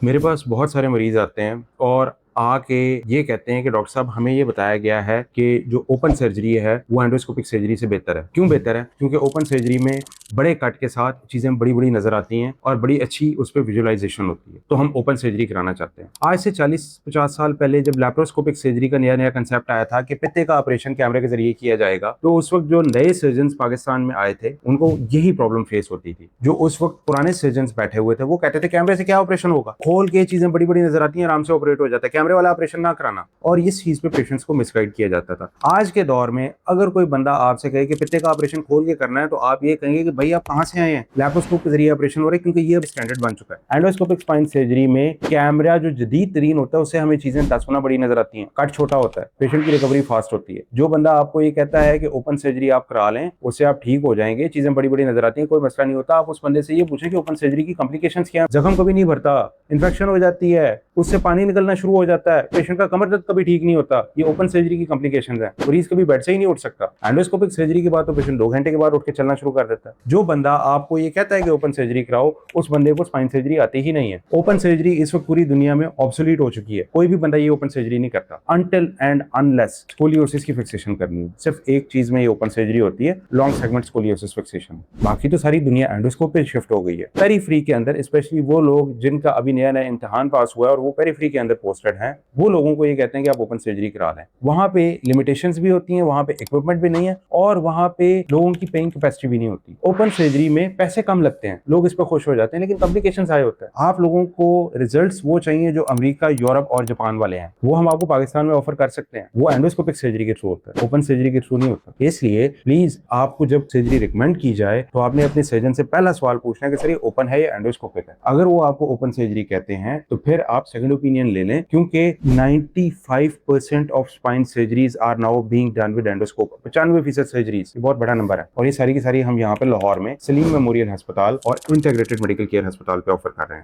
मेरे पास बहुत सारे मरीज आते हैं और आके ये कहते हैं कि डॉक्टर साहब हमें ये बताया गया है कि जो ओपन सर्जरी है वो एंडोस्कोपिक सर्जरी से बेहतर है। क्यों बेहतर है? क्योंकि ओपन सर्जरी में बड़े कट के साथ चीजें बड़ी बड़ी नजर आती हैं और बड़ी अच्छी उस पर विजुअलाइजेशन होती है, तो हम ओपन सर्जरी कराना चाहते हैं। आज से 40-50 साल पहले जब लैप्रोस्कोपिक सर्जरी का नया नया कंसेप्ट आया था कि पित्ते का ऑपरेशन कैमरे के जरिए किया जाएगा, तो उस वक्त जो नए सर्जन पाकिस्तान में आए थे उनको यही प्रॉब्लम फेस होती थी। जो उस वक्त पुराने सर्जन बैठे हुए थे वो कहते थे कैमरे से क्या ऑपरेशन होगा, खोल के चीजें बड़ी बड़ी नजर आती हैं, आराम से ऑपरेट हो जाता है, कैमरे वाला ऑपरेशन ना कराना। और इस चीज पे पेशेंट्स को मिसगाइड किया जाता था। आज के दौर में अगर कोई बंदा आपसे कहे कि पित्ते का ऑपरेशन खोल के करना है, तो आप ये कहेंगे कि भाई आप कहां से आए हैं, लैप्रोस्कोप के जरिए ऑपरेशन हो रहा है, क्योंकि ये स्टैंडर्ड बन चुका है। एंडोस्कोपिक स्पाइन सर्जरी में कैमरा जो जदीद तरीन होता है उससे हमें चीजें 10 गुना बड़ी नजर आती हैं, कट छोटा होता है, पेशेंट की रिकवरी फास्ट होती है। जो बंदा आपको ये कहता है कि ओपन सर्जरी आप करा लें उससे आप ठीक हो जाएंगे, चीजें बड़ी बड़ी नजर आती हैं, कोई मसला नहीं होता, आप उस बंदे से ये पूछें कि ओपन सर्जरी की कॉम्प्लिकेशंस क्या है। जख्म कभी नहीं भरता, इन्फेक्शन हो जाती है, उससे पानी निकलना शुरू हो जाता है, पेशेंट का कमर दर्द कभी ठीक नहीं होता, ये ओपन सर्जरी की कॉम्प्लिकेशंस हैं। मरीज कभी बेड से ही नहीं उठ सकता। एंडोस्कोपिक सर्जरी के बाद तो पेशेंट 2 घंटे के बाद उठ के चलना शुरू कर देता है। जो बंदा आपको ये कहता है कि ओपन सर्जरी कराओ, उस बंदे को स्पाइन सर्जरी आती ही नहीं है। ओपन सर्जरी इस वक्त पूरी दुनिया में ऑब्सोलीट हो चुकी है, कोई भी बंदा ये ओपन सर्जरी नहीं करता अनटिल एंड अनलेस स्कोलियोसिस की फिक्सेशन करनी है। सिर्फ एक चीज में ये ओपन सर्जरी होती है, लॉन्ग सेगमेंट स्कोलियोसिस फिक्सेशन। बाकी तो सारी दुनिया एंडोस्कोप पे शिफ्ट हो गई है। पेरीफ्री के अंदर स्पेशली वो लोग जिनका अभी नया नया इम्तिहान पास हुआ है और वो पेरीफ्री के अंदर पोस्टेड हैं, वो लोगों को ये कहते हैं कि आप ओपन सर्जरी करा लें। वहां पे लिमिटेशंस भी होती हैं, वहां पे इक्विपमेंट भी नहीं है और वहां पे लोगों की पेइंग कैपेसिटी भी नहीं होती। ओपन सर्जरी में पैसे कम लगते हैं, लोग इस पर खुश हो जाते हैं, लेकिन कॉम्प्लिकेशंस आए होते हैं। आप लोगों को रिजल्ट्स वो चाहिए जो अमेरिका, यूरोप और जापान वाले हैं, वो हम आपको पाकिस्तान में ऑफर कर सकते हैं। वो एंडोस्कोपिक सर्जरी के थ्रू होता है, ओपन सर्जरी के थ्रू नहीं होता। इसलिए प्लीज आपको जब सर्जरी रिकमेंड की जाए तो आपने अपने सर्जन से पहला सवाल पूछना है कि सर ये ओपन है या एंडोस्कोपिक है। अगर वो आपको ओपन सर्जरी कहते हैं तो फिर आप सेकंड ओपिनियन ले लें, क्योंकि 95% of spine surgeries are now being done with endoscope. 95% surgeries, ये बहुत बड़ा नंबर है। और ये सारी की सारी हम यहाँ पे लाहौर में सलीम मेमोरियल अस्पताल और इंटीग्रेटेड मेडिकल केयर अस्पताल पे ऑफर कर रहे हैं।